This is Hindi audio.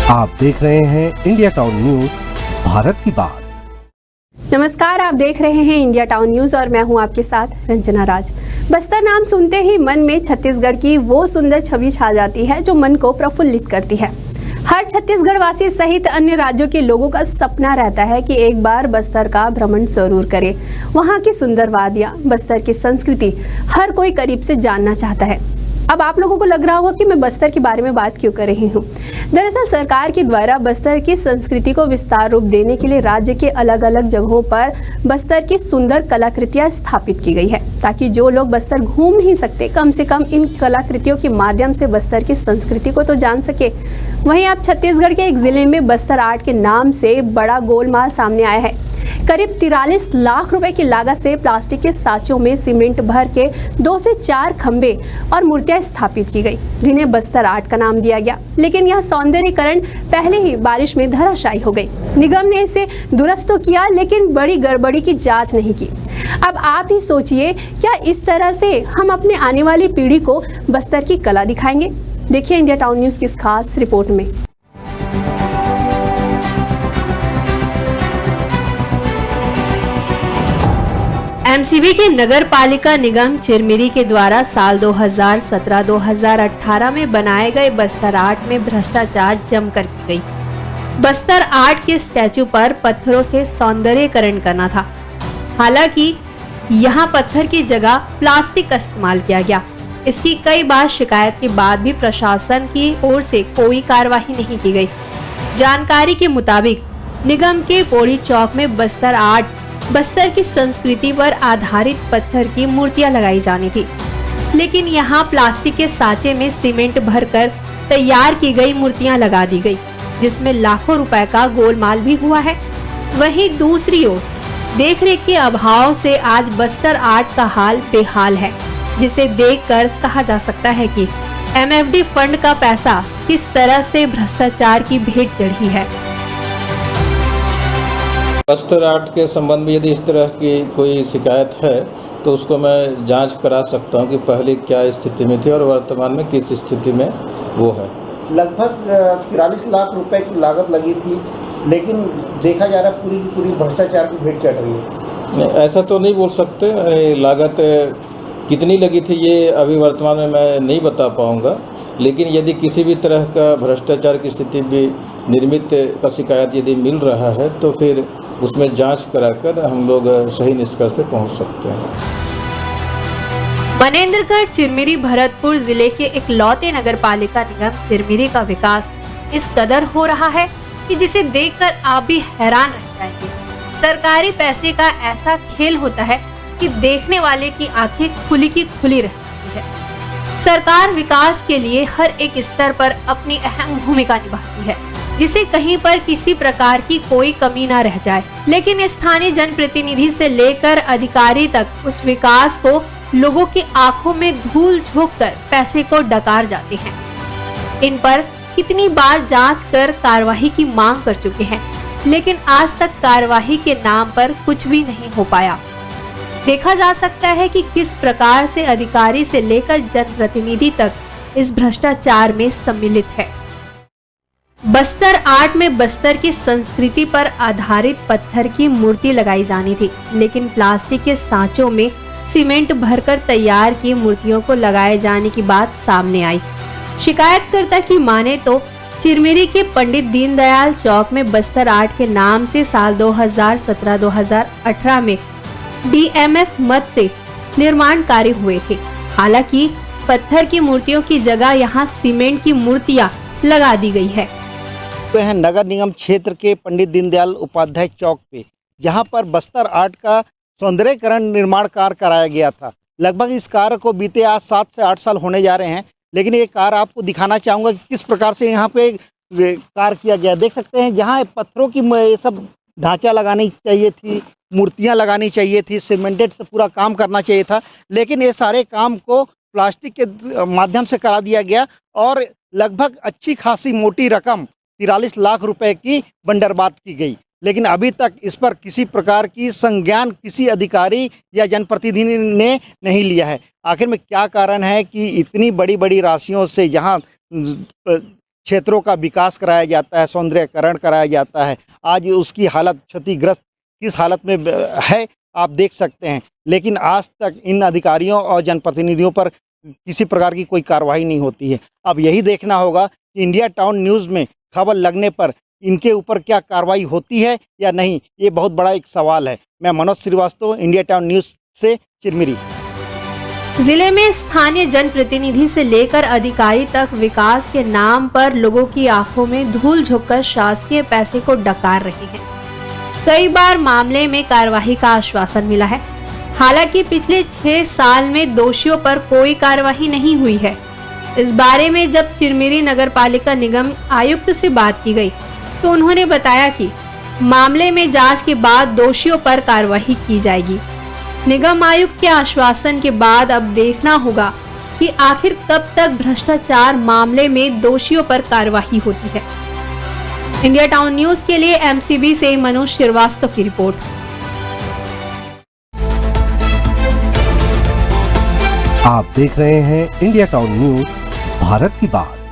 आप देख रहे हैं इंडिया टाउन न्यूज, भारत की बात। नमस्कार, आप देख रहे हैं इंडिया टाउन न्यूज और मैं हूं आपके साथ रंजना राज। बस्तर नाम सुनते ही मन में छत्तीसगढ़ की वो सुंदर छवि छा जाती है जो मन को प्रफुल्लित करती है। हर छत्तीसगढ़ वासी सहित अन्य राज्यों के लोगों का सपना रहता है कि एक बार बस्तर का भ्रमण जरूर करे। वहां की सुंदर वादियां, बस्तर की संस्कृति हर कोई करीब से जानना चाहता है। अब आप लोगों को लग रहा होगा कि मैं बस्तर के बारे में बात क्यों कर रही हूँ। दरअसल सरकार के द्वारा बस्तर की संस्कृति को विस्तार रूप देने के लिए राज्य के अलग अलग जगहों पर बस्तर की सुंदर कलाकृतियां स्थापित की गई है, ताकि जो लोग बस्तर घूम नहीं सकते कम से कम इन कलाकृतियों के माध्यम से बस्तर की संस्कृति को तो जान सके। वहीं अब छत्तीसगढ़ के एक जिले में बस्तर आर्ट के नाम से बड़ा गोलमाल सामने आया है। करीब 43 लाख रुपए की लागत से प्लास्टिक के साँचों में सीमेंट भर के 2 से 4 खंबे और मूर्तियां स्थापित की गई, जिन्हें बस्तर आर्ट का नाम दिया गया। लेकिन यह सौंदर्यीकरण पहले ही बारिश में धराशायी हो गई। निगम ने इसे दुरुस्त तो किया, लेकिन बड़ी गड़बड़ी की जांच नहीं की। अब आप ही सोचिए, क्या इस तरह से हम अपने आने वाली पीढ़ी को बस्तर की कला दिखाएंगे? देखिए इंडिया टाउन न्यूज की इस खास रिपोर्ट में। एमसीबी के नगर पालिका निगम चिरमिरी के द्वारा साल 2017-2018 में बनाए गए बस्तर आर्ट में भ्रष्टाचार जमकर की गई। बस्तर आर्ट के स्टैचू पर पत्थरों से सौंदर्यीकरण करना था। हालांकि यहां पत्थर की जगह प्लास्टिक का इस्तेमाल किया गया। इसकी कई बार शिकायत के बाद भी प्रशासन की ओर से कोई कार्रवाई नहीं की गई। जानकारी के मुताबिक निगम के पौड़ी चौक में बस्तर आर्ट, बस्तर की संस्कृति पर आधारित पत्थर की मूर्तियां लगाई जानी थी, लेकिन यहां प्लास्टिक के साँचे में सीमेंट भरकर तैयार की गई मूर्तियां लगा दी गई, जिसमें लाखों रुपए का गोलमाल भी हुआ है। वहीं दूसरी ओर देखरेख के अभाव से आज बस्तर आर्ट का हाल बेहाल है, जिसे देखकर कहा जा सकता है कि एमएफडी फंड का पैसा किस तरह से भ्रष्टाचार की भेंट चढ़ी है। बस्तर आर्ट के संबंध में यदि इस तरह की कोई शिकायत है तो उसको मैं जांच करा सकता हूं कि पहले क्या स्थिति में थी और वर्तमान में किस स्थिति में वो है। लगभग 43 लाख रुपए की लागत लगी थी, लेकिन देखा जा रहा पूरी की पूरी भ्रष्टाचार की भेंट चढ़ रही है। नहीं, ऐसा तो नहीं बोल सकते। लागत कितनी लगी थी ये अभी वर्तमान में मैं नहीं बता पाऊँगा, लेकिन यदि किसी भी तरह का भ्रष्टाचार की स्थिति भी निर्मित का शिकायत यदि मिल रहा है तो फिर उसमें जांच कराकर हम लोग सही निष्कर्ष पे पहुंच सकते हैं। मनेंद्रगढ़ चिरमिरी भरतपुर जिले के इकलौते नगर पालिका निगम चिरमिरी का विकास इस कदर हो रहा है कि जिसे देखकर आप भी हैरान रह जाएंगे। सरकारी पैसे का ऐसा खेल होता है कि देखने वाले की आंखें खुली की खुली रह जाती है। सरकार विकास के लिए हर एक स्तर पर अपनी अहम भूमिका निभाती है, जिसे कहीं पर किसी प्रकार की कोई कमी ना रह जाए। लेकिन स्थानीय जनप्रतिनिधि से लेकर अधिकारी तक उस विकास को लोगों की आंखों में धूल झोंककर पैसे को डकार जाते हैं। इन पर कितनी बार जांच कर कार्रवाई की मांग कर चुके हैं, लेकिन आज तक कार्रवाई के नाम पर कुछ भी नहीं हो पाया। देखा जा सकता है कि किस प्रकार से अधिकारी से लेकर जनप्रतिनिधि तक इस भ्रष्टाचार में सम्मिलित है। बस्तर आर्ट में बस्तर की संस्कृति पर आधारित पत्थर की मूर्ति लगाई जानी थी, लेकिन प्लास्टिक के सांचों में सीमेंट भरकर तैयार की मूर्तियों को लगाए जाने की बात सामने आई। शिकायतकर्ता की माने तो चिरमिरी के पंडित दीनदयाल चौक में बस्तर आर्ट के नाम से साल 2017-2018 में डीएमएफ मद से निर्माण कार्य हुए थे। हालांकि पत्थर की मूर्तियों की जगह यहां सीमेंट की मूर्तियां लगा दी गई है। है नगर निगम क्षेत्र के पंडित दीनदयाल उपाध्याय चौक पे, जहां पर बस्तर आर्ट का सौंदर्यीकरण निर्माण कार्य कराया गया था। लगभग इस कार्य को बीते आज 7 से 8 साल होने जा रहे हैं, लेकिन ये कार्य आपको दिखाना चाहूँगा कि किस प्रकार से यहाँ पे कार्य किया गया। देख सकते हैं जहाँ पत्थरों की ये सब ढांचा लगानी चाहिए थी, मूर्तियाँ लगानी चाहिए थी, सीमेंटेड से पूरा काम करना चाहिए था, लेकिन ये सारे काम को प्लास्टिक के माध्यम से करा दिया गया और लगभग अच्छी खासी मोटी रकम 43 लाख रुपए की बंदरबात की गई। लेकिन अभी तक इस पर किसी प्रकार की संज्ञान किसी अधिकारी या जनप्रतिनिधि ने नहीं लिया है। आखिर में क्या कारण है कि इतनी बड़ी बड़ी राशियों से यहाँ क्षेत्रों का विकास कराया जाता है, सौंदर्यकरण कराया जाता है। आज उसकी हालत क्षतिग्रस्त किस हालत में है आप देख सकते हैं, लेकिन आज तक इन अधिकारियों और जनप्रतिनिधियों पर किसी प्रकार की कोई कार्रवाई नहीं होती है। अब यही देखना होगा कि इंडिया टाउन न्यूज़ में खबर लगने पर इनके ऊपर क्या कार्रवाई होती है या नहीं, ये बहुत बड़ा एक सवाल है। मैं Manoj Shrivastava, India town news से चिरमिरी। जिले में स्थानीय जनप्रतिनिधि से लेकर अधिकारी तक विकास के नाम पर लोगों की आंखों में धूल झोंककर शासकीय पैसे को डकार रहे हैं। कई बार मामले में कार्रवाई का आश्वासन मिला है, हालांकि पिछले 6 साल में दोषियों पर कोई कार्रवाई नहीं हुई है। इस बारे में जब चिरमिरी नगर पालिका निगम आयुक्त से बात की गई तो उन्होंने बताया कि मामले में जांच के बाद दोषियों पर कार्रवाई की जाएगी। निगम आयुक्त के आश्वासन के बाद अब देखना होगा कि आखिर कब तक भ्रष्टाचार मामले में दोषियों पर कार्रवाई होती है। इंडिया टाउन न्यूज के लिए एमसीबी से मनोज श्रीवास्तव की रिपोर्ट। आप देख रहे हैं इंडिया टाउन न्यूज, भारत की बात।